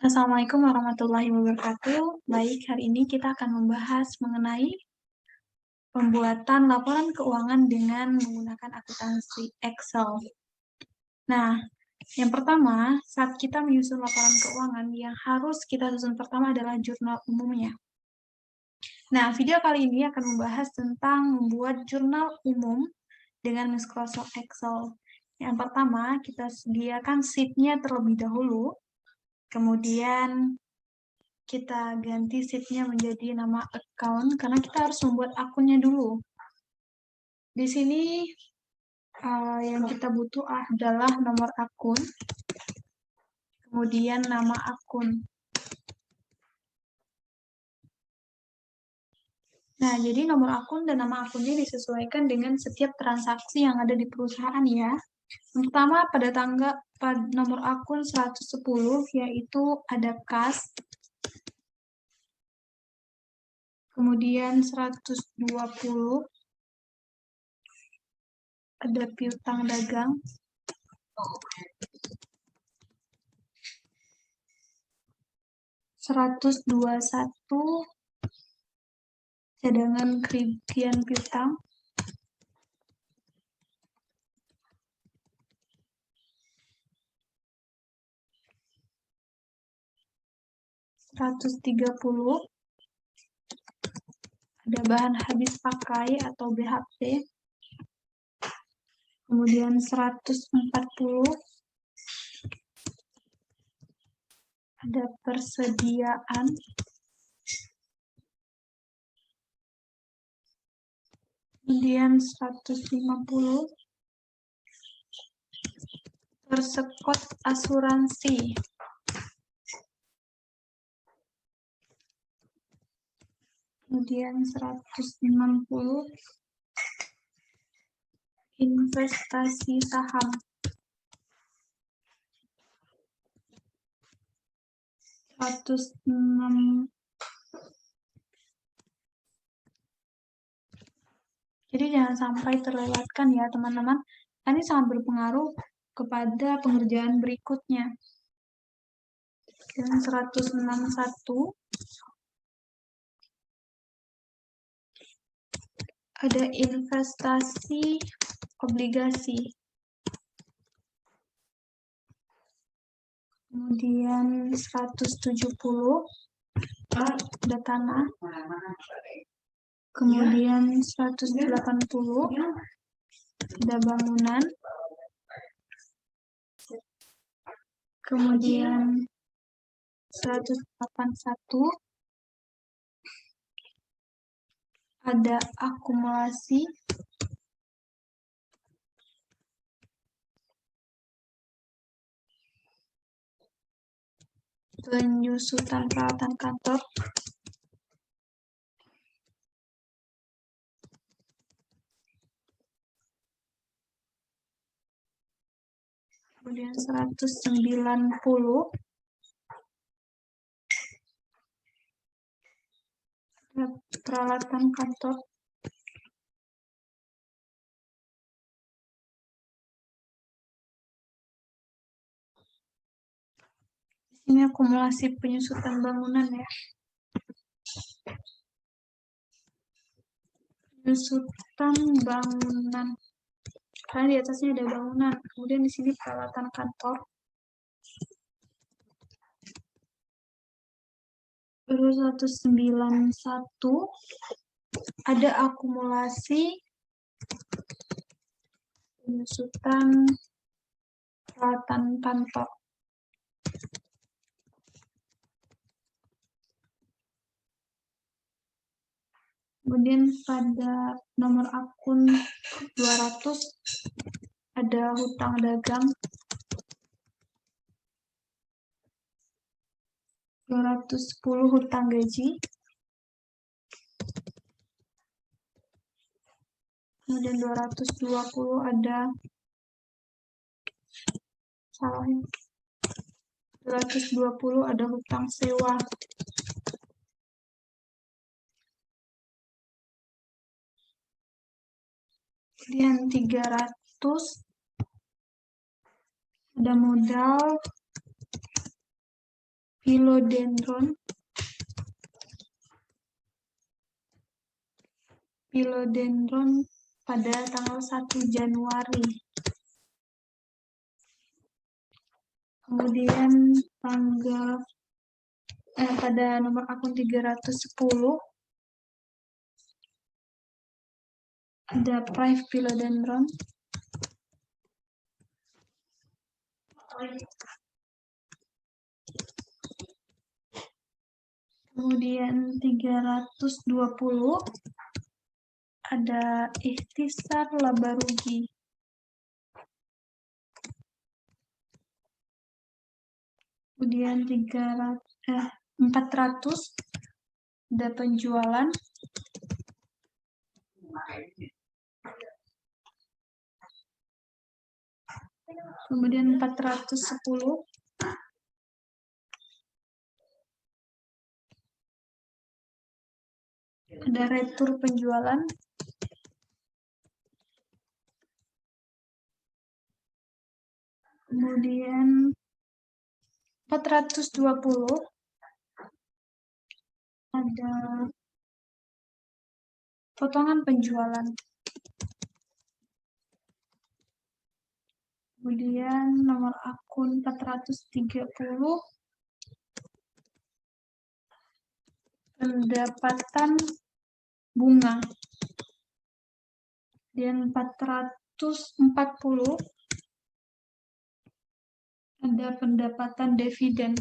Assalamualaikum warahmatullahi wabarakatuh. Baik, hari ini kita akan membahas mengenai pembuatan laporan keuangan dengan menggunakan akuntansi Excel. Nah, yang pertama, saat kita menyusun laporan keuangan, yang harus kita susun pertama adalah jurnal umumnya. Nah, video kali ini akan membahas tentang membuat jurnal umum dengan Microsoft Excel. Yang pertama, kita sediakan sheet-nya terlebih dahulu. Kemudian kita ganti sheet-nya menjadi nama account karena kita harus membuat akunnya dulu. Di sini yang kita butuh adalah nomor akun, kemudian nama akun. Nah, jadi nomor akun dan nama akunnya disesuaikan dengan setiap transaksi yang ada di perusahaan ya. Yang pertama pada nomor akun 110 yaitu ada kas. Kemudian 120 ada piutang dagang. 121 cadangan kerugian piutang. 130 ada bahan habis pakai atau BHP. Kemudian 140 ada persediaan. Kemudian 150 persekot asuransi. Kemudian 160 investasi saham. 106. Jadi jangan sampai terlewatkan ya teman-teman. Ini sangat berpengaruh kepada pengerjaan berikutnya. Dan 161 ada investasi obligasi. Kemudian 170 ada tanah. Kemudian 180 ada bangunan. Kemudian 181 ada akumulasi. Penyusutan peralatan kantor. Kemudian 190 ada peralatan kantor. Ini akumulasi penyusutan bangunan ya. Penyusutan bangunan. Karena di atasnya ada bangunan. Kemudian di sini peralatan kantor. Terus 191 ada akumulasi penyusutan peralatan kantor. Kemudian pada nomor akun 200 ada hutang dagang. 210 hutang gaji. Kemudian 220 ada 220 ada hutang sewa. Kemudian 300 ada modal philodendron pada tanggal 1 Januari. Kemudian pada nomor akun 310 ada Prive philodendron. Kemudian 320 ada Ikhtisar labarugi. Kemudian 400 ada penjualan. Kemudian 410 ada retur penjualan. Kemudian 420 ada potongan penjualan. Kemudian nomor akun 430 pendapatan bunga. Dan 440 ada pendapatan dividen.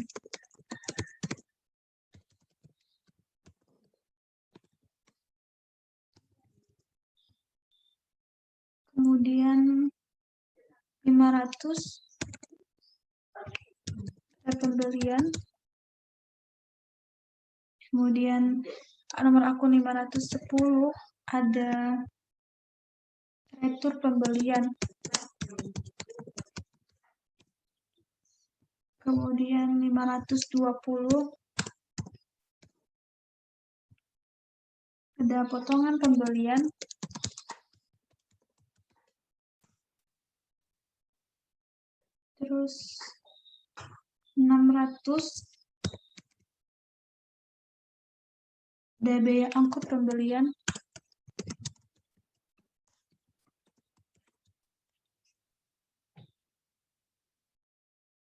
Kemudian 500 ada pembelian. Kemudian nomor akun 510 ada retur pembelian. Kemudian 520 ada potongan pembelian. Terus 600 ada biaya angkut pembelian.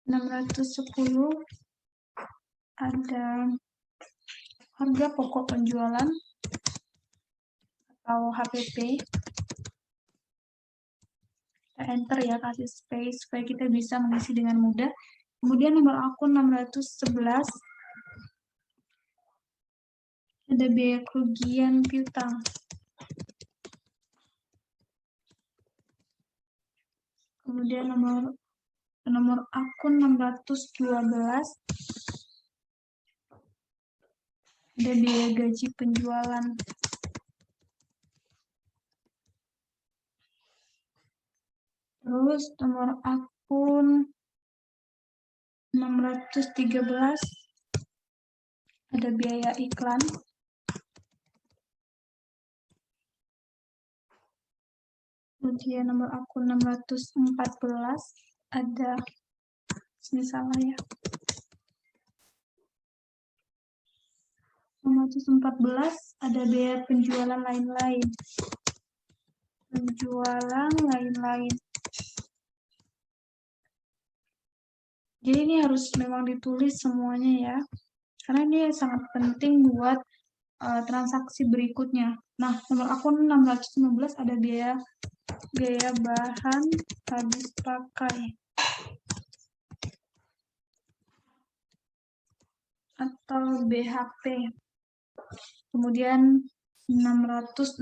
$610 ada harga pokok penjualan atau HPP. Kita enter ya, kasih space supaya kita bisa mengisi dengan mudah. Kemudian nomor akun 611 ada biaya kerugian piutang. Kemudian nomor akun 612 ada biaya gaji penjualan. Terus nomor akun 613 ada biaya iklan. Kemudian nomor akun 614 ada, ini salah ya, 614 ada biaya penjualan lain-lain. Penjualan lain-lain. Jadi ini harus memang ditulis semuanya ya, karena ini sangat penting buat transaksi berikutnya. Nah, nomor akun 615 ada biaya bahan habis pakai atau BHP. Kemudian 616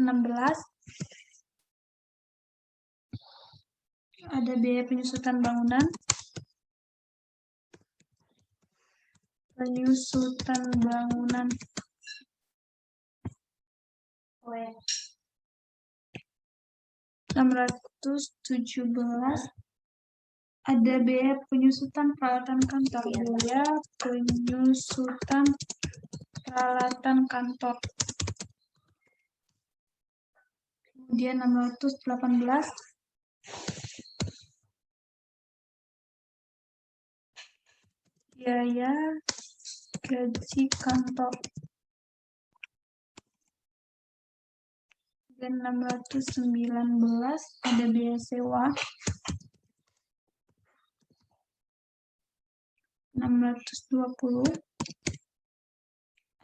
ada biaya penyusutan bangunan. Penyusutan bangunan. 617 ada biaya penyusutan peralatan kantor. Biaya penyusutan peralatan kantor. Kemudian 618 biaya gaji kantor. Dan 619 ada biaya sewa. 620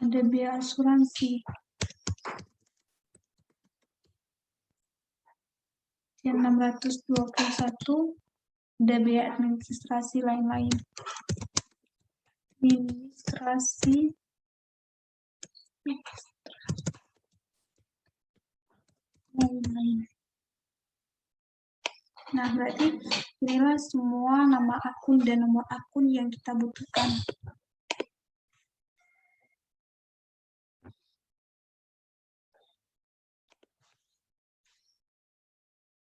ada biaya asuransi. Dan 621 ada biaya administrasi lain-lain. Administrasi lain-lain. Nah, berarti inilah semua nama akun dan nomor akun yang kita butuhkan.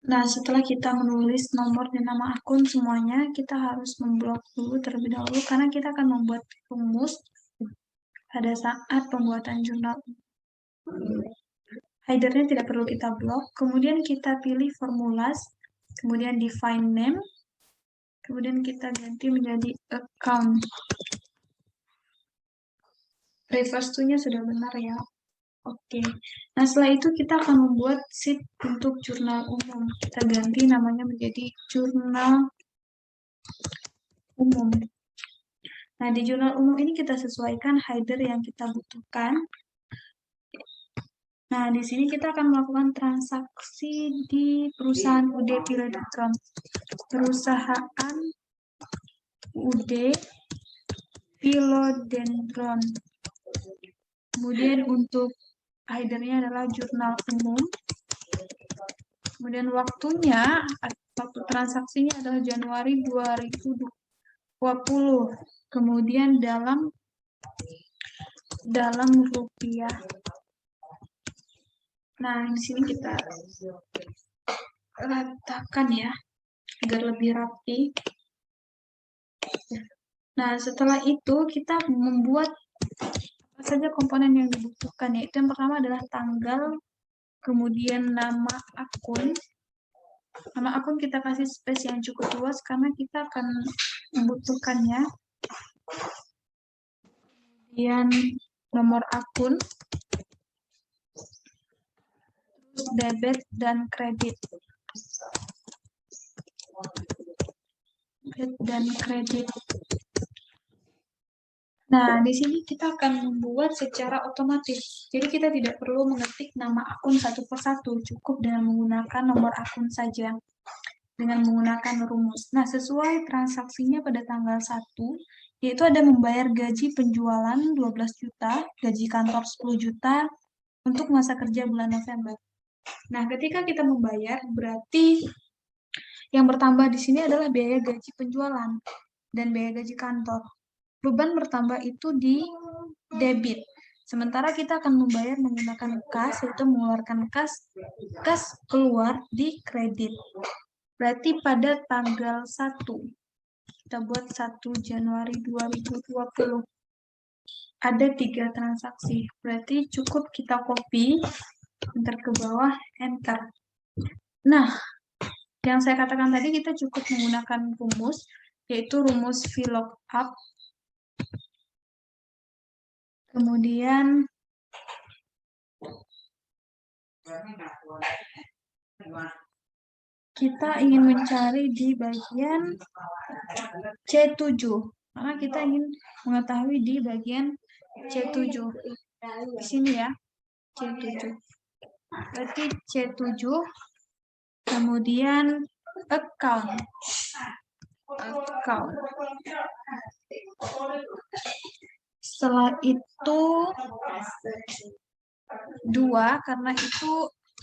Nah, setelah kita menulis nomor dan nama akun semuanya, kita harus memblok dulu terlebih dahulu karena kita akan membuat rumus pada saat pembuatan jurnal. Header-nya tidak perlu kita blok, kemudian kita pilih formulas, kemudian define name, kemudian kita ganti menjadi account. Reverse to-nya sudah benar ya. Oke. Nah, setelah itu kita akan membuat sheet untuk jurnal umum. Kita ganti namanya menjadi jurnal umum. Nah, di jurnal umum ini kita sesuaikan header yang kita butuhkan. Nah, di sini kita akan melakukan transaksi di perusahaan UD Philodendron. Perusahaan UD Philodendron. Kemudian untuk header-nya adalah jurnal umum. Kemudian waktunya, waktu transaksinya adalah Januari 2020. Kemudian dalam rupiah. Nah, di sini kita letakkan ya, agar lebih rapi. Nah, setelah itu kita membuat apa saja komponen yang dibutuhkan, yaitu yang pertama adalah tanggal, kemudian nama akun. Nama akun kita kasih space yang cukup luas karena kita akan membutuhkannya. Kemudian nomor akun, terus debit dan kredit. Debit dan kredit. Nah, di sini kita akan membuat secara otomatis. Jadi kita tidak perlu mengetik nama akun satu persatu, cukup dengan menggunakan nomor akun saja dengan menggunakan rumus. Nah, sesuai transaksinya pada tanggal 1, yaitu ada membayar gaji penjualan 12 juta, gaji kantor 10 juta untuk masa kerja bulan November. Nah, ketika kita membayar, berarti yang bertambah di sini adalah biaya gaji penjualan dan biaya gaji kantor. Beban bertambah itu di debit. Sementara kita akan membayar menggunakan kas, yaitu mengeluarkan kas keluar di kredit. Berarti pada tanggal 1, kita buat 1 Januari 2020. Ada 3 transaksi, berarti cukup kita copy, enter ke bawah, enter. Nah, yang saya katakan tadi kita cukup menggunakan rumus, yaitu rumus VLOOKUP. Kemudian kita ingin mencari di bagian C7, karena kita ingin mengetahui di bagian C7. Di sini ya, C7. Berarti C7, kemudian account. Setelah itu 2, karena itu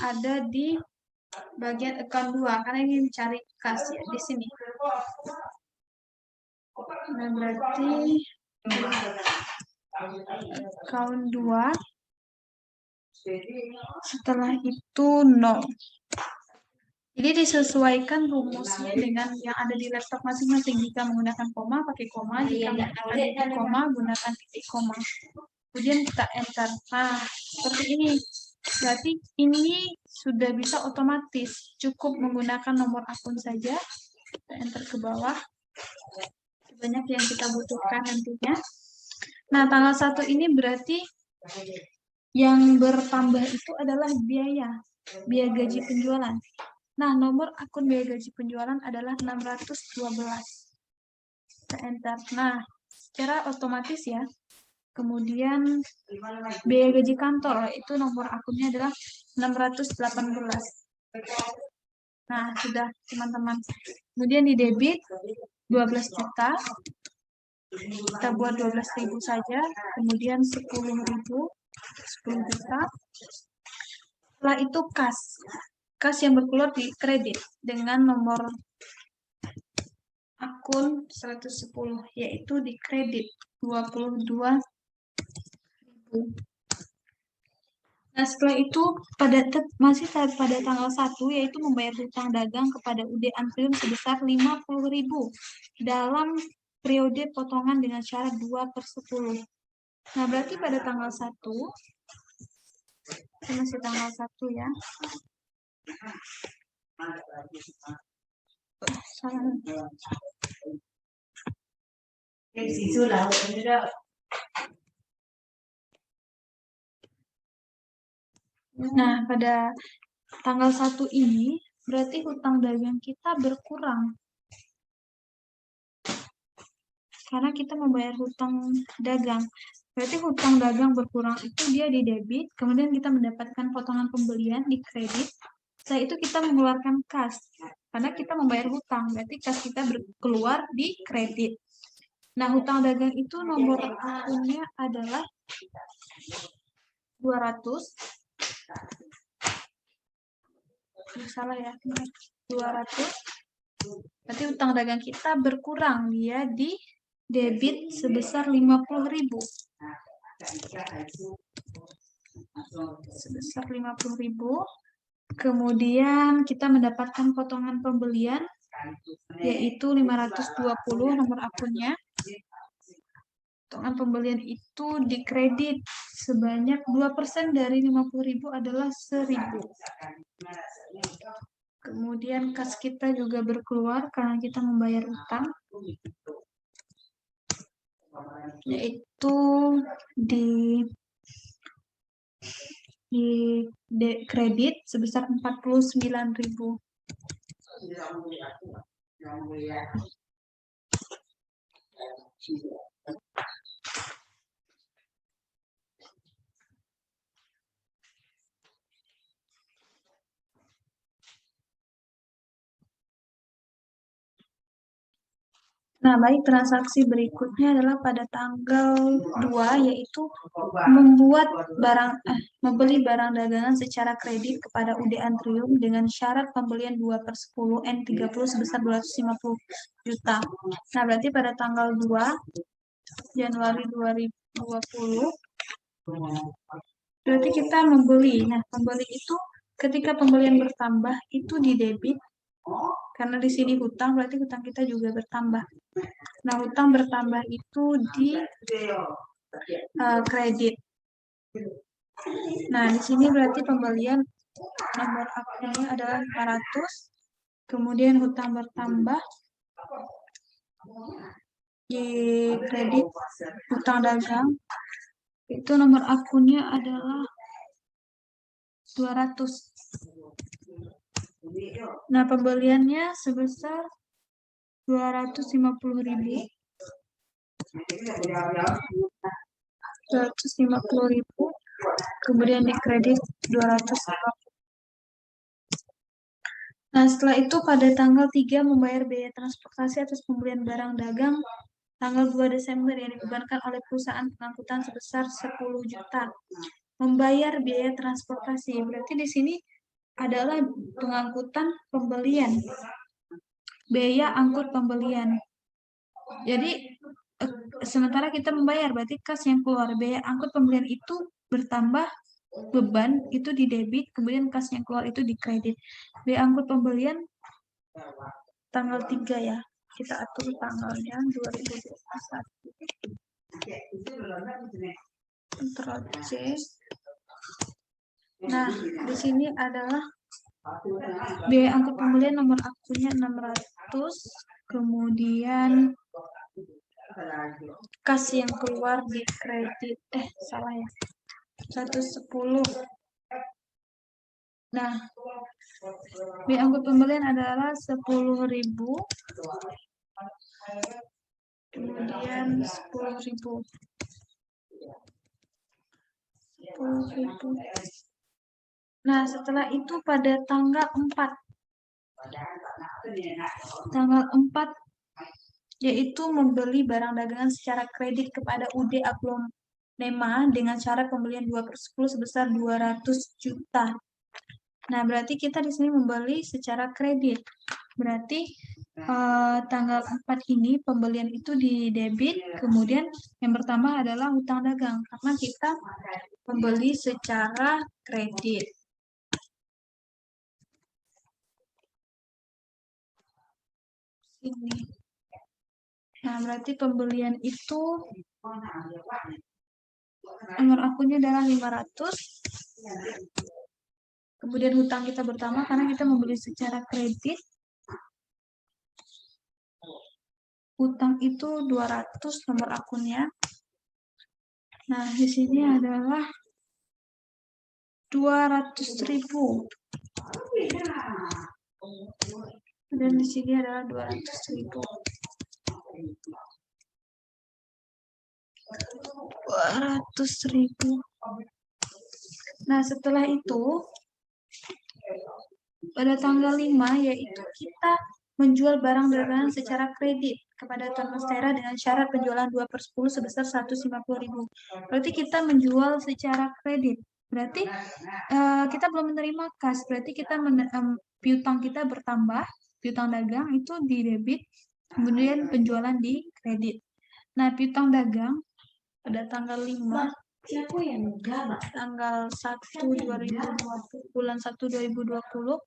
ada di bagian account 2, karena ingin mencari kas ya di sini. Nah, berarti account 2. Setelah itu 0. Jadi disesuaikan rumusnya dengan yang ada di laptop masing-masing. Jika menggunakan koma, pakai koma. Jika menggunakan titik koma, gunakan titik koma. Kemudian kita enter. Nah, seperti ini. Berarti ini sudah bisa otomatis. Cukup menggunakan nomor akun saja. Kita enter ke bawah. Banyak yang kita butuhkan nantinya. Nah, tanggal 1 ini berarti yang bertambah itu adalah biaya gaji penjualan. Nah, nomor akun biaya gaji penjualan adalah 612. Kita enter. Nah, secara otomatis ya. Kemudian biaya gaji kantor, itu nomor akunnya adalah 618. Nah, sudah teman-teman. Kemudian di debit 12 juta. Kita buat 12.000 saja. Kemudian 10.000. 10 juta. Setelah itu kas. Kas yang berkeluar di kredit dengan nomor akun 110, yaitu di kredit 22.000. Nah, setelah itu masih pada tanggal 1, yaitu membayar hutang dagang kepada UD Antrium sebesar 50.000 dalam periode potongan dengan syarat 2/10. Nah, berarti pada tanggal 1, ini masih tanggal 1 ya. Nah, pada tanggal 1 ini, berarti hutang dagang kita berkurang. Karena kita membayar hutang dagang. Berarti hutang dagang berkurang itu dia di debit, kemudian kita mendapatkan potongan pembelian di kredit. Setelah itu kita mengeluarkan kas. Karena kita membayar hutang, berarti kas kita keluar di kredit. Nah, hutang dagang itu nomor akunnya adalah 200. Salah ya, 200. Berarti hutang dagang kita berkurang, dia di debit sebesar 50.000. Sebesar 50.000. Kemudian kita mendapatkan potongan pembelian, yaitu 520 nomor akunnya. Potongan pembelian itu dikredit sebanyak 2% dari 50.000 adalah 1.000. Kemudian kas kita juga berkeluar karena kita membayar utang, yaitu di kredit sebesar 49.000. Nah, baik, transaksi berikutnya adalah pada tanggal 2, yaitu membeli barang dagangan secara kredit kepada UD Antrium dengan syarat pembelian 2/10 N30 sebesar 250 juta. Nah, berarti pada tanggal 2 Januari 2020, berarti kita membeli. Nah, pembeli itu ketika pembelian bertambah itu di debit. Karena di sini hutang, berarti hutang kita juga bertambah. Nah, hutang bertambah itu di kredit. Nah, di sini berarti pembelian nomor akunnya adalah 500. Kemudian hutang bertambah di kredit hutang dagang. Itu nomor akunnya adalah 200. Nah, pembeliannya sebesar 250.000. 250.000. Kemudian di kredit 250. Nah, setelah itu pada tanggal 3 membayar biaya transportasi atas pembelian barang dagang tanggal 2 Desember yang dibebankan oleh perusahaan pengangkutan sebesar 10 juta. Membayar biaya transportasi, berarti di sini adalah pengangkutan pembelian. Biaya angkut pembelian. Jadi, sementara kita membayar, berarti kas yang keluar. Biaya angkut pembelian itu bertambah, beban itu di debit, kemudian kas yang keluar itu di kredit. Biaya angkut pembelian tanggal 3 ya. Kita atur tanggalnya 2021. Ctrl C. Nah, di sini adalah biaya angkut pembelian nomor akunnya 600, kemudian kas yang keluar di kredit, salah ya, 110. Nah, di angkut pembelian adalah 10.000, kemudian 10.000. 10.000. Nah, setelah itu pada tanggal 4. Tanggal 4 yaitu membeli barang dagangan secara kredit kepada UD Aglonema dengan syarat pembelian 2/10 sebesar 200 juta. Nah, berarti kita di sini membeli secara kredit. Berarti tanggal 4 ini pembelian itu di debit, kemudian yang pertama adalah hutang dagang karena kita membeli secara kredit. Ini. Nah, berarti pembelian itu nomor akunnya adalah 500. Kemudian hutang kita bertambah karena kita membeli secara kredit. Hutang itu 200 nomor akunnya. Nah, di sini adalah 200.000. Dan di sini adalah 200.000. 200.000. Nah, setelah itu pada tanggal 5 yaitu kita menjual barang dagangan secara kredit kepada Tuan Mas Tera dengan syarat penjualan 2/10 sebesar 150.000. Berarti kita menjual secara kredit. Berarti kita belum menerima kas. Berarti kita piutang kita bertambah, piutang dagang itu di debit, kemudian penjualan di kredit. Nah, piutang dagang pada tanggal 5 tanggal 1 2020 bulan 1 2020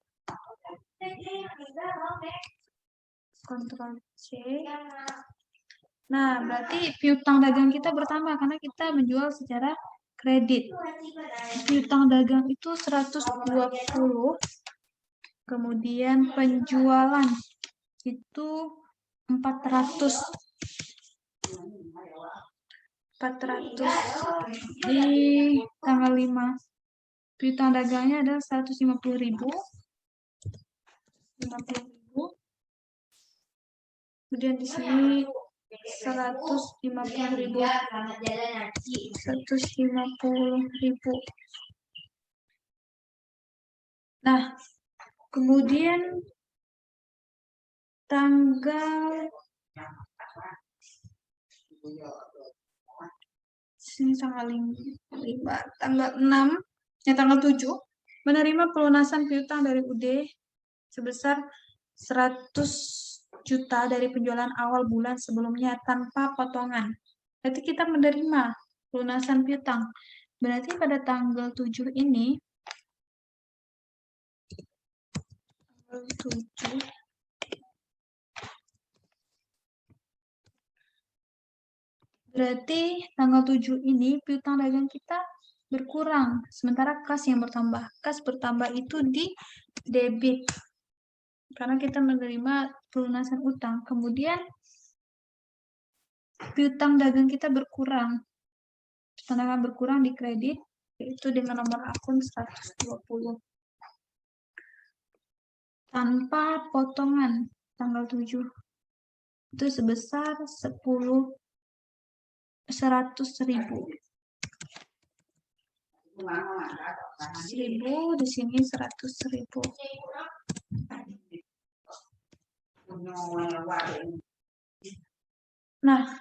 Ctrl C. Nah, berarti piutang dagang kita bertambah karena kita menjual secara kredit. Piutang dagang itu 120. Kemudian penjualan itu 400. 400 di tanggal 5. Piutang dagangnya adalah 150.000. 50.000. Kemudian di sini 150.000. 150.000. Nah, kemudian tanggal sini tanggal 5, tanggal 6, tanggal 7 menerima pelunasan piutang dari UD sebesar 100 juta dari penjualan awal bulan sebelumnya tanpa potongan. Berarti kita menerima pelunasan piutang. Berarti pada tanggal 7 ini berarti tanggal 7 ini piutang dagang kita berkurang, sementara kas yang bertambah. Kas bertambah itu di debit, karena kita menerima pelunasan utang. Kemudian piutang dagang kita berkurang. Piutang dagang berkurang di kredit, yaitu dengan nomor akun 120. Tanpa potongan tanggal 7. Itu sebesar 100.000. 1.000 di sini 100.000. Nah,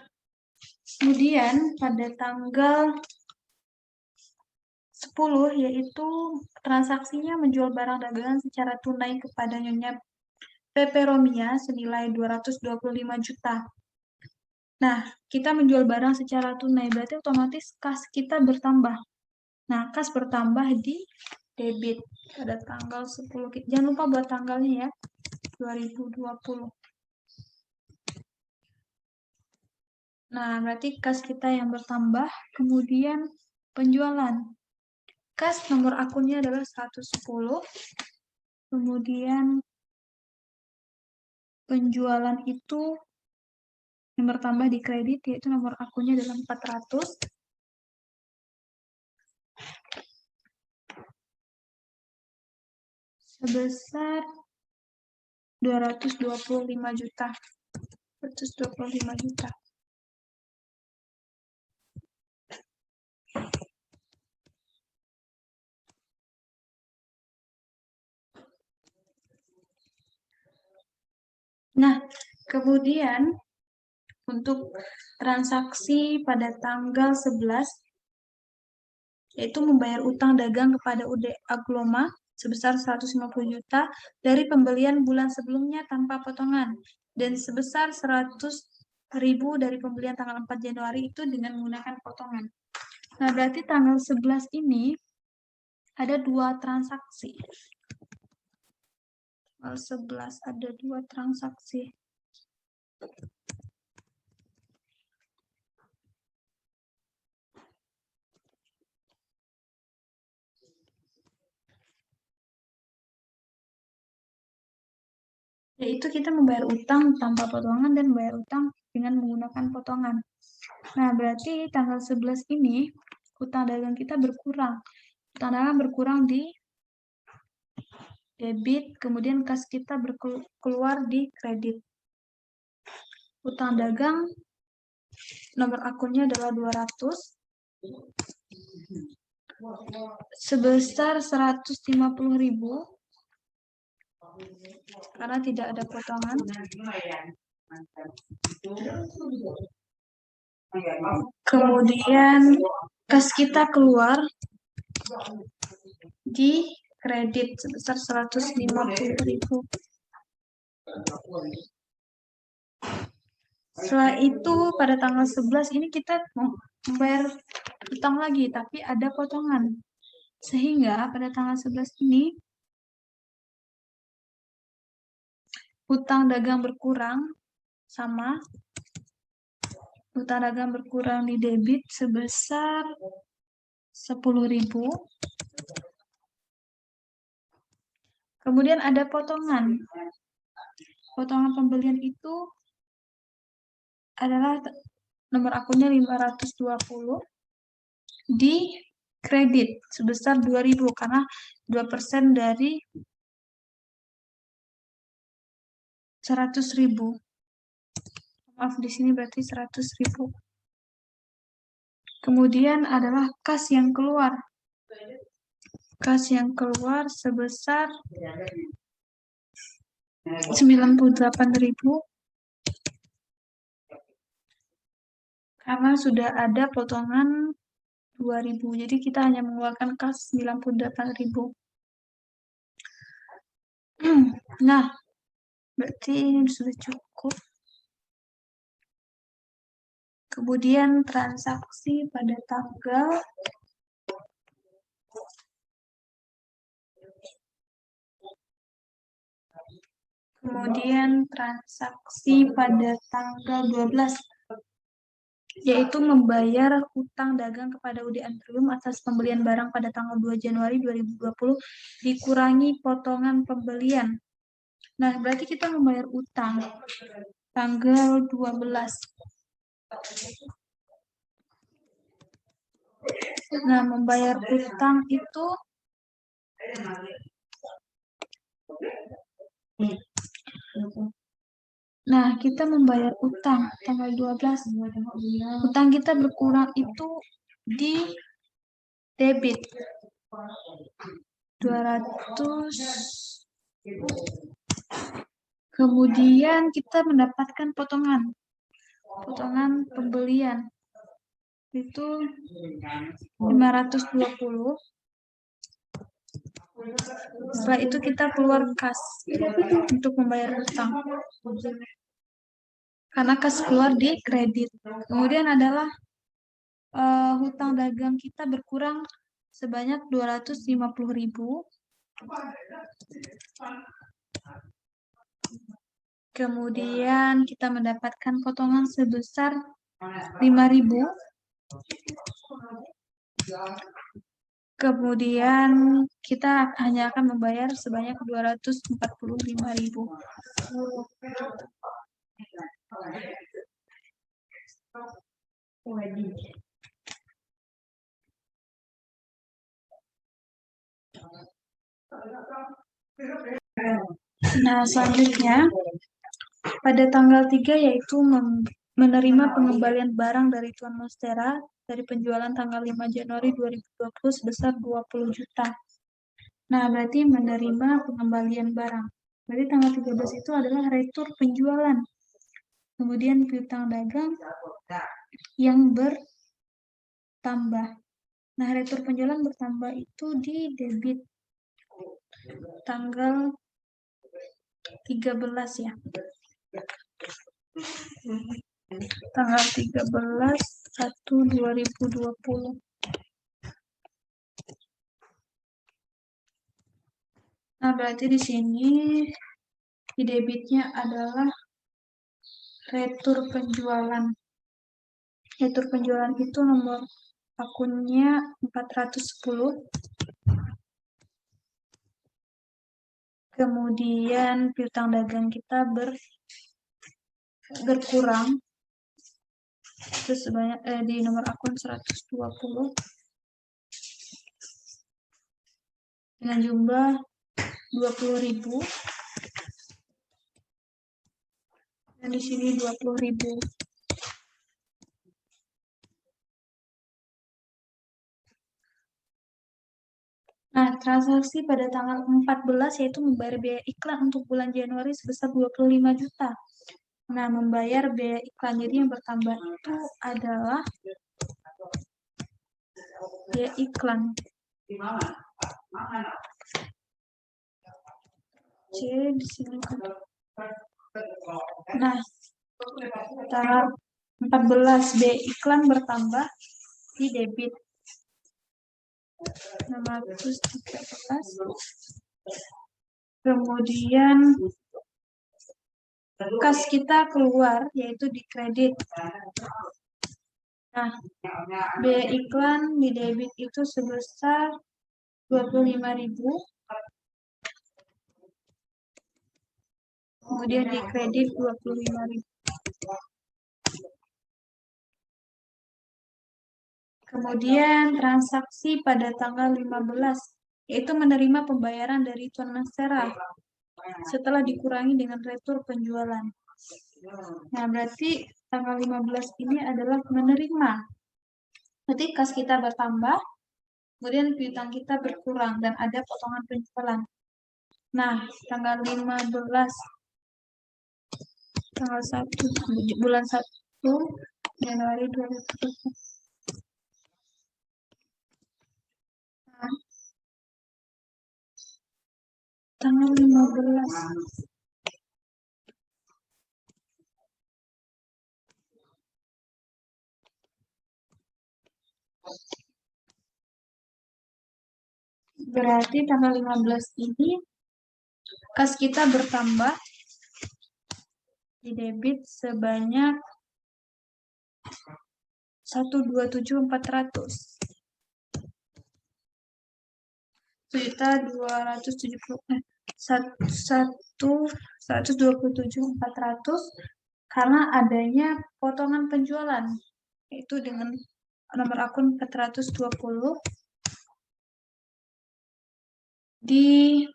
kemudian pada tanggal 10 yaitu transaksinya menjual barang dagangan secara tunai kepada Nyonya Pepe Romia senilai 225 juta. Nah, kita menjual barang secara tunai, berarti otomatis kas kita bertambah. Nah, kas bertambah di debit pada tanggal 10. Jangan lupa buat tanggalnya ya, 2020. Nah, berarti kas kita yang bertambah, kemudian penjualan. Kas nomor akunnya adalah 110, kemudian penjualan itu Nomor tambah di kredit yaitu nomor akunnya adalah 400. Sebesar 225 juta. 225 juta. Nah, kemudian untuk transaksi pada tanggal 11 yaitu membayar utang dagang kepada UD Agloma sebesar 150 juta dari pembelian bulan sebelumnya tanpa potongan dan sebesar 100.000 dari pembelian tanggal 4 Januari itu dengan menggunakan potongan. Nah, berarti tanggal 11 ini ada 2 transaksi. Tanggal 11 ada 2 transaksi. Yaitu kita membayar utang tanpa potongan dan membayar utang dengan menggunakan potongan. Nah, berarti tanggal 11 ini utang dagang kita berkurang. Utang dagang berkurang di debit, kemudian kas kita keluar di kredit. Utang dagang nomor akunnya adalah 200 sebesar 150.000 karena tidak ada potongan. Kemudian kas kita keluar di kredit sebesar 150.000. Setelah itu pada tanggal 11 ini kita membayar utang lagi tapi ada potongan. Sehingga pada tanggal 11 ini utang dagang berkurang sama utang dagang berkurang di debit sebesar 10.000. Kemudian ada potongan. Potongan pembelian itu adalah nomor akunnya 520 di kredit sebesar 2.000 karena 2% dari 100.000. Maaf, di sini berarti 100.000. Kemudian adalah kas yang keluar. Kas yang keluar sebesar 98.000 karena sudah ada potongan 2.000. Jadi kita hanya mengeluarkan kas 98.000. Nah, berarti ini sudah cukup. Kemudian transaksi pada tanggal transaksi pada tanggal 12 yaitu membayar hutang dagang kepada UD Antrium atas pembelian barang pada tanggal 2 Januari 2020 dikurangi potongan pembelian. Nah, berarti kita membayar utang tanggal 12. Nah, membayar utang itu kita membayar utang tanggal 12. Utang kita berkurang itu di debit 200. Kemudian kita mendapatkan potongan pembelian itu 520. Setelah itu kita keluar kas untuk membayar utang karena kas keluar di kredit. Kemudian adalah hutang dagang kita berkurang sebanyak 250.000. Kemudian kita mendapatkan potongan sebesar 5.000. Kemudian kita hanya akan membayar sebanyak 245.000. Nah, selanjutnya pada tanggal 3 yaitu menerima pengembalian barang dari Tuan Monstera dari penjualan tanggal 5 Januari 2020 sebesar 20 juta. Nah, berarti menerima pengembalian barang. Berarti tanggal 13 itu adalah retur penjualan. Kemudian piutang dagang yang bertambah. Nah, retur penjualan bertambah itu di debit tanggal 13 ya. Tanggal 13/1/2020. Nah, berarti di sini di debitnya adalah retur penjualan. Retur penjualan itu nomor akunnya 410. Kemudian piutang dagang kita berkurang. Terus sebanyak di nomor akun 120 dengan jumlah 20.000. Dan di sini 20.000. Nah, transaksi pada tanggal 14 yaitu membayar biaya iklan untuk bulan Januari sebesar 25 juta. Nah, membayar biaya iklan. Jadi yang bertambah itu adalah biaya iklan. C di sini. Nah, tanggal 14 biaya iklan bertambah di debit 613. Kemudian kas kita keluar yaitu di kredit. Nah, biaya iklan di debit itu sebesar 25.000. Kemudian di kredit 25.000. Kemudian transaksi pada tanggal 15 yaitu menerima pembayaran dari Tuan Monstera setelah dikurangi dengan retur penjualan. Nah, berarti tanggal 15 ini adalah menerima. Berarti kas kita bertambah, kemudian piutang kita berkurang dan ada potongan penjualan. Nah, tanggal 15 tanggal 1 bulan 1 Januari 2020. Nah, tanggal 15 berarti tanggal 15 ini kas kita bertambah di debit sebanyak 127.400. 127.400 karena adanya potongan penjualan yaitu dengan nomor akun 420 di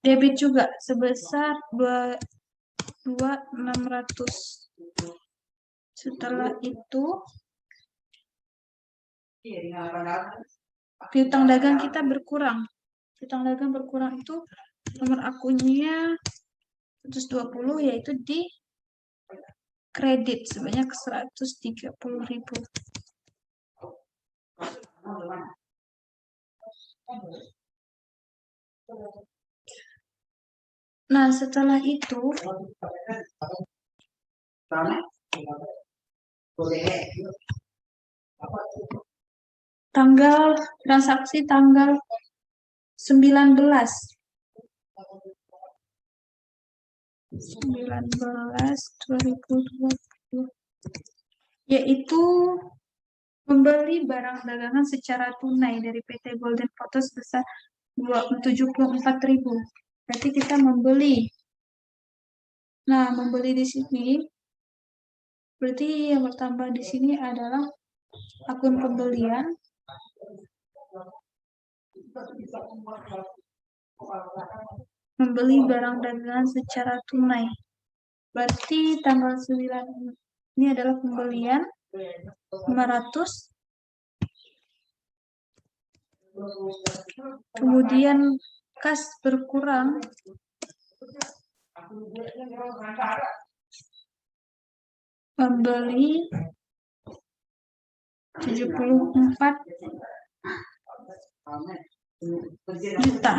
debit juga sebesar 2.600. Setelah itu piutang dagang kita berkurang. Piutang dagang berkurang itu nomor akunnya 120 yaitu di kredit sebanyak 130.000. Nah, setelah itu transaksi tanggal 19 2020 yaitu membeli barang dagangan secara tunai dari PT Golden Photo sebesar 74.000. Berarti kita membeli. Nah, membeli di sini Berarti yang bertambah di sini adalah akun pembelian. Membeli barang dagangan secara tunai. Berarti tanggal 9 ini adalah pembelian 500. Kemudian kas berkurang membeli 74 juta.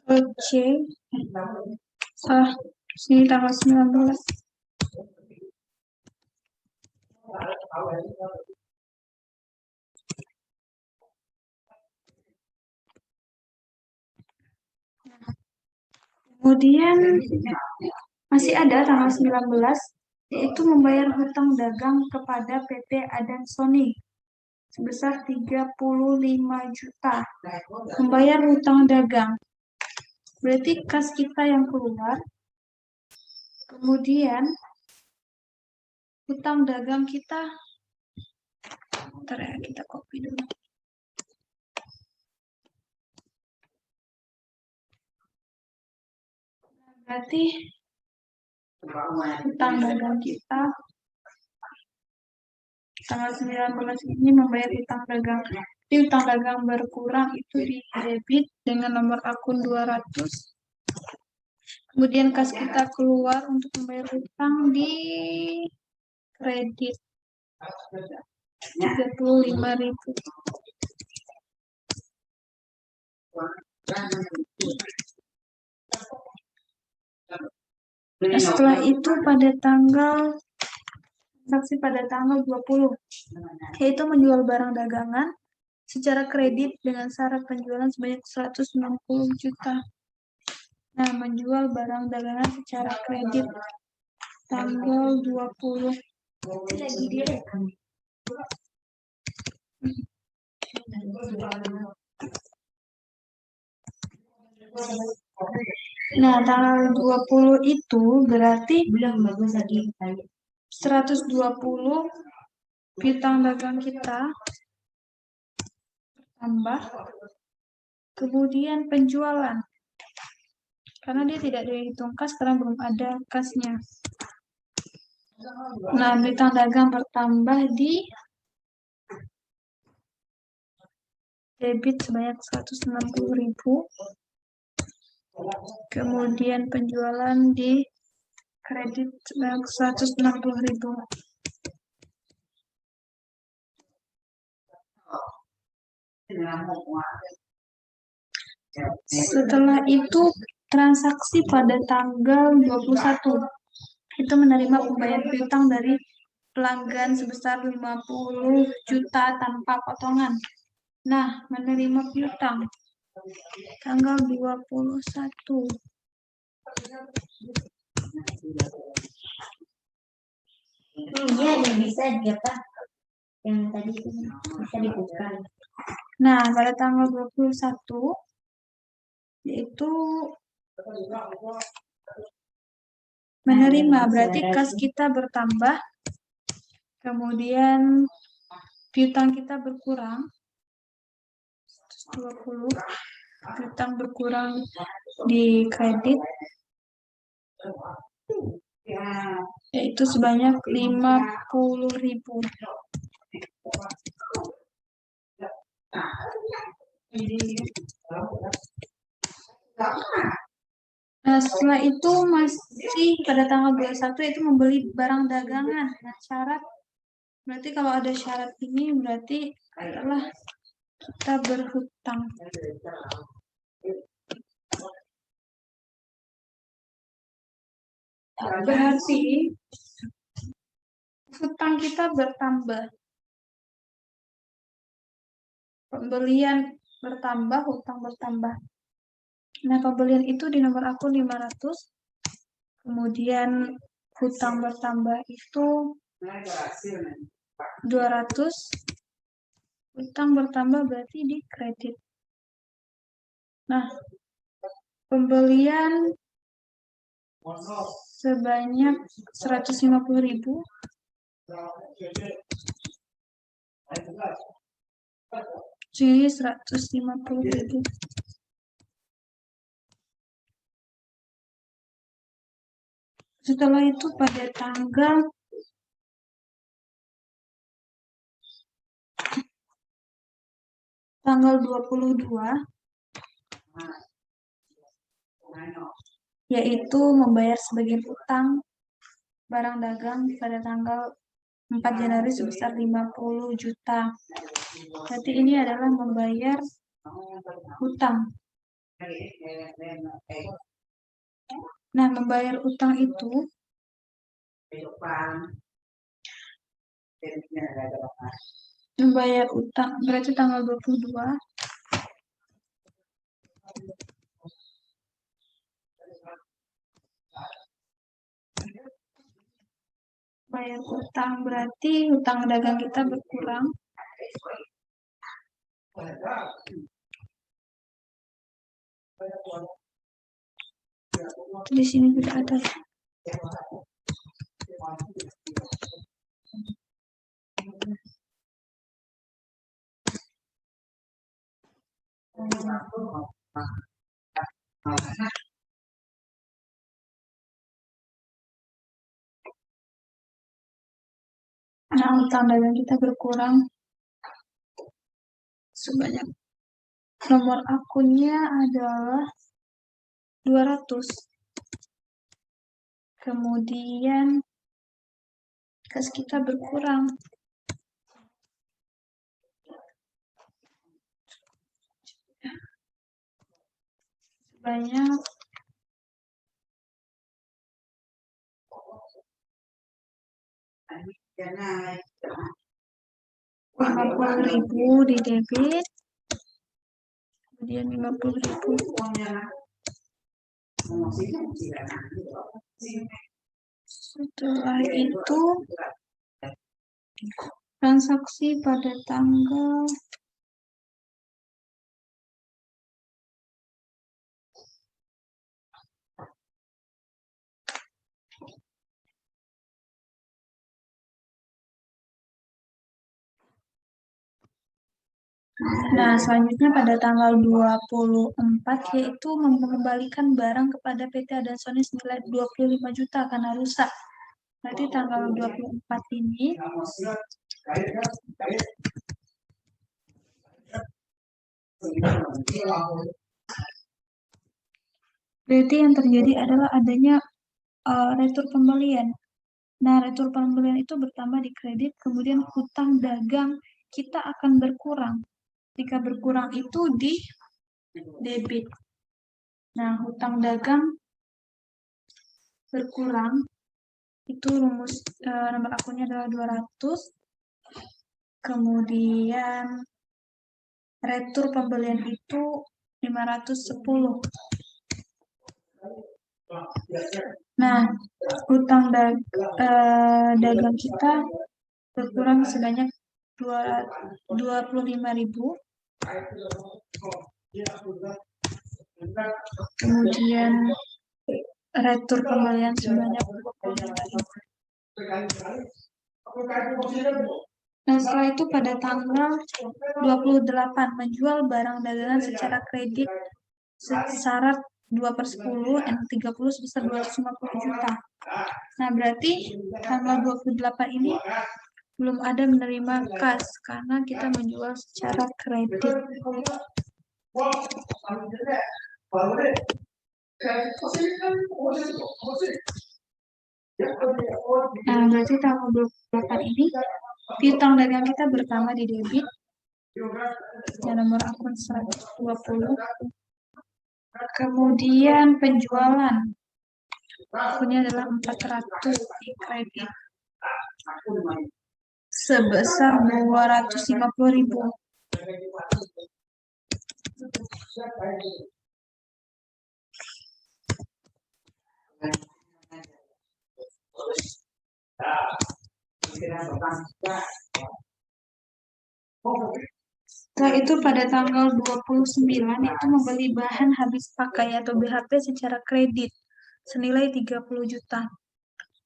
Oke. Sini tanggal 19. Kemudian masih ada tanggal 19, yaitu membayar hutang dagang kepada PT Adan Sony sebesar 35 juta. Membayar hutang dagang. Berarti kas kita yang keluar. Kemudian hutang dagang kita, bentar ya, kita copy dulu. Berarti hutang dagang kita tanggal 19 ini membayar hutang dagang. Jadi hutang dagang berkurang itu di debit dengan nomor akun 200. Kemudian kas kita keluar untuk membayar hutang di kredit 35.000. Nah, setelah itu pada tanggal transaksi pada tanggal 20, yaitu menjual barang dagangan secara kredit dengan syarat penjualan sebanyak 160 juta. Nah, menjual barang dagangan secara kredit tanggal 20. Nah, tanggal 20 itu berarti 120 piutang dagang kita tambah. Kemudian penjualan. Karena dia tidak dihitung kas karena belum ada kasnya. Nah, piutang dagang bertambah di debit sebanyak 160.000. Kemudian penjualan di kredit sebanyak 160.000. Setelah itu transaksi pada tanggal 21 itu menerima pembayaran piutang dari pelanggan sebesar 50 juta tanpa potongan. Nah, menerima piutang tanggal 21. Iya, yang bisa apa? Yang tadi bisa dibuka. Nah, pada tanggal 21 yaitu menerima, berarti kas kita bertambah, kemudian piutang kita berkurang 120, piutang berkurang di kredit yaitu sebanyak 50.000. Nah, setelah itu masih pada tanggal 21 itu membeli barang dagangan. Nah, syarat, berarti kalau ada syarat ini berarti adalah kita berhutang. Berarti hutang kita bertambah. Pembelian bertambah, hutang bertambah. Nah, pembelian itu di nomor akun 500. Kemudian hutang bertambah itu 200. Utang bertambah berarti di kredit. Nah, pembelian sebanyak 150.000 jadi 150.000. Setelah itu pada tanggal 22 yaitu membayar sebagian utang barang dagang pada tanggal 4 Januari sebesar 50 juta. Berarti ini adalah membayar utang. Nah, membayar utang itu berarti tanggal 22 bayar utang berarti utang dagang kita berkurang. Di sini tidak ada. Nah, utang dagang kita berkurang sebanyak nomor akunnya adalah 200. Kemudian kas kita berkurang sebanyak 50.000 di debit, kemudian 50.000. Setelah itu transaksi pada tanggal Nah, selanjutnya pada tanggal 24 yaitu mengembalikan barang kepada PT Adansoni senilai 25 juta karena rusak. Berarti tanggal 24 ini berarti yang terjadi adalah adanya retur pembelian. Nah, retur pembelian itu bertambah di kredit, kemudian hutang dagang kita akan berkurang. Jika berkurang itu di debit. Nah, hutang dagang berkurang, itu rumus nomor akunnya adalah 200. Kemudian retur pembelian itu 510. Nah, hutang dagang kita berkurang sebanyak 25.000. Kemudian retur pembelian sebanyak 25.000. Nah, setelah itu pada tanggal 28 menjual barang dagangan secara kredit syarat 2/10 dan 30 sebesar 250 juta. Nah, berarti tanggal 28 ini belum ada menerima kas karena kita menjual secara kredit. Nah, berarti tanggal 28 ini piutang dagang kita bertambah di debit. Ya, nomor akun 120. Kemudian penjualan akunnya adalah 400 di kredit sebesar 250.000. Setelah itu pada tanggal 29 itu membeli bahan habis pakai atau BHP secara kredit senilai 30 juta.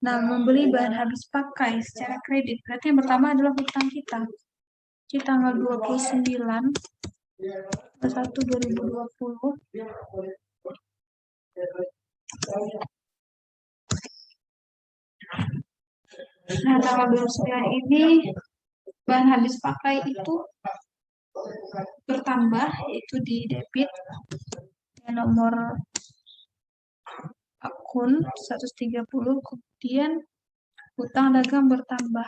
Nah, membeli bahan habis pakai secara kredit berarti yang pertama adalah hutang kita. Di tanggal 29 1 2020 nah, tanggal 29 ini bahan habis pakai itu bertambah, yaitu di debit nomor akun 130, kemudian hutang dagang bertambah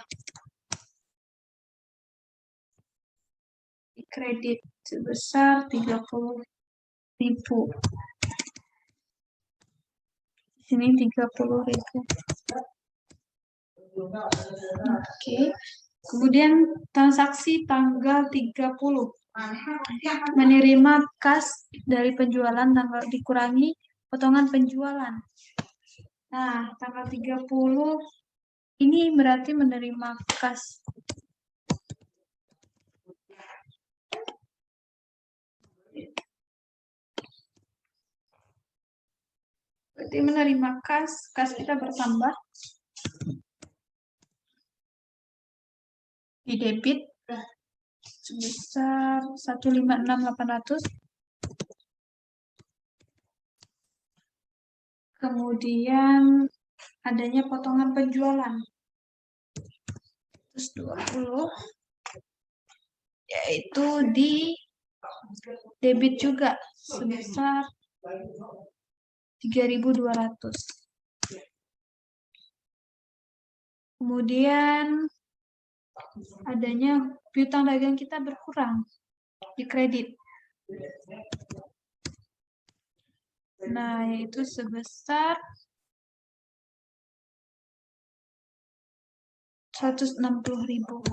di kredit sebesar 30.000. Di sini 30.000. Oke. Kemudian transaksi tanggal 30 menerima kas dari penjualan tanggal dikurangi potongan penjualan. Nah, tanggal 30 ini berarti menerima kas. Berarti menerima kas kita bertambah di debit sebesar 156.800. Kemudian adanya potongan penjualan 120, yaitu di debit juga sebesar 3.200. Kemudian adanya piutang dagang kita berkurang di kredit. Nah, yaitu sebesar 160.000.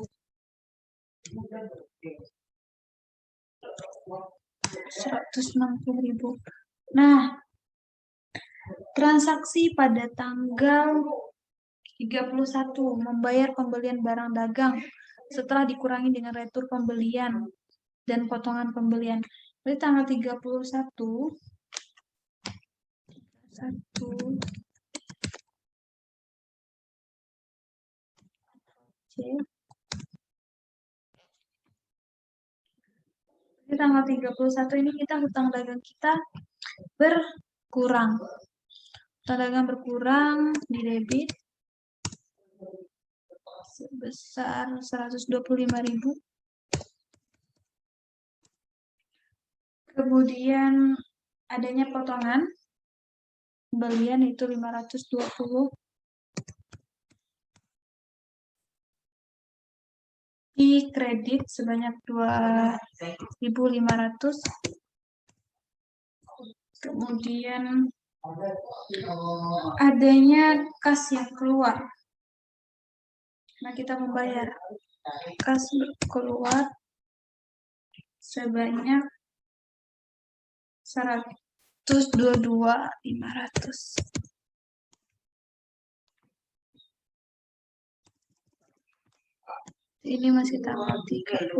160.000. Nah, transaksi pada tanggal 31 membayar pembelian barang dagang setelah dikurangi dengan retur pembelian dan potongan pembelian. Jadi tanggal 31 Jadi tanggal 31 ini kita hutang dagang kita berkurang. Hutang dagang berkurang di debit sebesar 125.000. Kemudian adanya potongan pembelian itu 520. Di kredit sebanyak 2.500. Kemudian adanya kas yang keluar. Nah, kita membayar kas keluar sebanyak 122.500. Ini masih tanggal 31.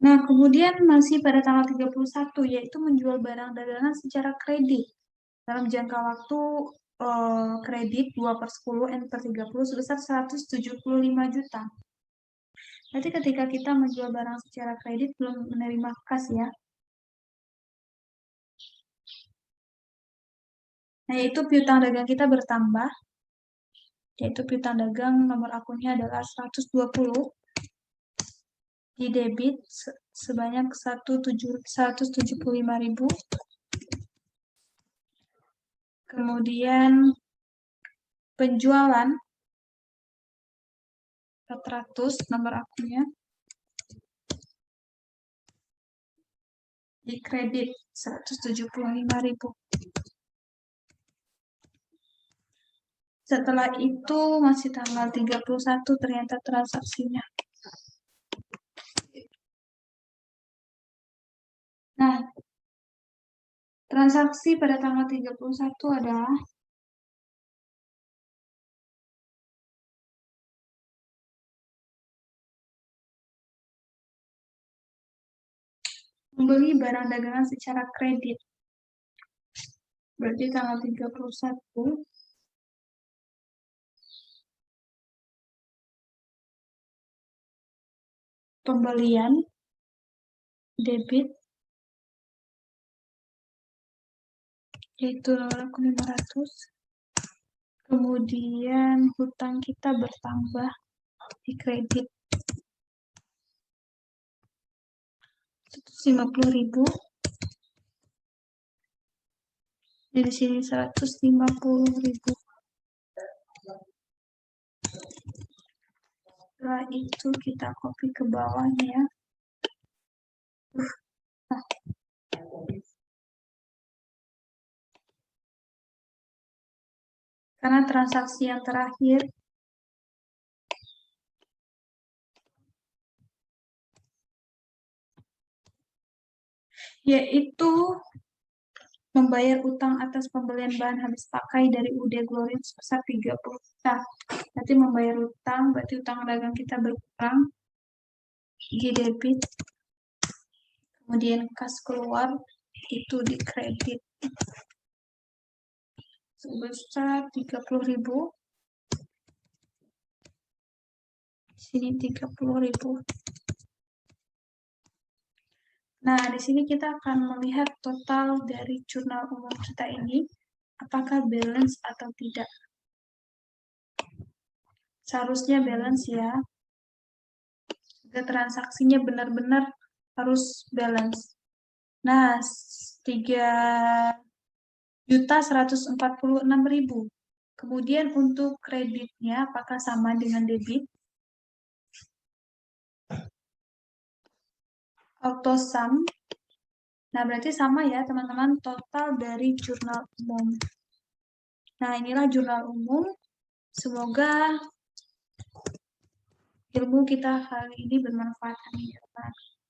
Nah, kemudian masih pada tanggal 31, yaitu menjual barang dagangan secara kredit dalam jangka waktu kredit 2/10 N/30 sebesar 175 juta. Berarti ketika kita menjual barang secara kredit belum menerima kas ya. Nah, yaitu piutang dagang kita bertambah, yaitu piutang dagang nomor akunnya adalah 120. Di debit sebanyak 175.000. Kemudian penjualan 400 nomor akunnya. Di kredit 175.000. Setelah itu masih tanggal 31 ternyata transaksinya. Nah, transaksi pada tanggal 31 adalah membeli barang dagangan secara kredit. Berarti tanggal 31 pembelian debit yaitu 500, kemudian hutang kita bertambah di kredit 150.000, di sini 150.000. Setelah itu kita copy ke bawahnya ya. Karena transaksi yang terakhir yaitu membayar utang atas pembelian bahan habis pakai dari UD Glorin sebesar 30 juta. Berarti membayar utang, berarti utang dagang kita berkurang. Di debit, kemudian kas keluar itu di kredit sebesar 30.000. Sini 30.000. Nah, di sini kita akan melihat total dari jurnal umum kita ini, apakah balance atau tidak. Seharusnya balance ya. Transaksinya benar-benar harus balance. Nah, 3.146.000. Kemudian untuk kreditnya apakah sama dengan debit? Auto sum. Nah, berarti sama ya teman-teman, total dari jurnal umum. Nah, inilah jurnal umum. Semoga ilmu kita kali ini bermanfaat. Amin.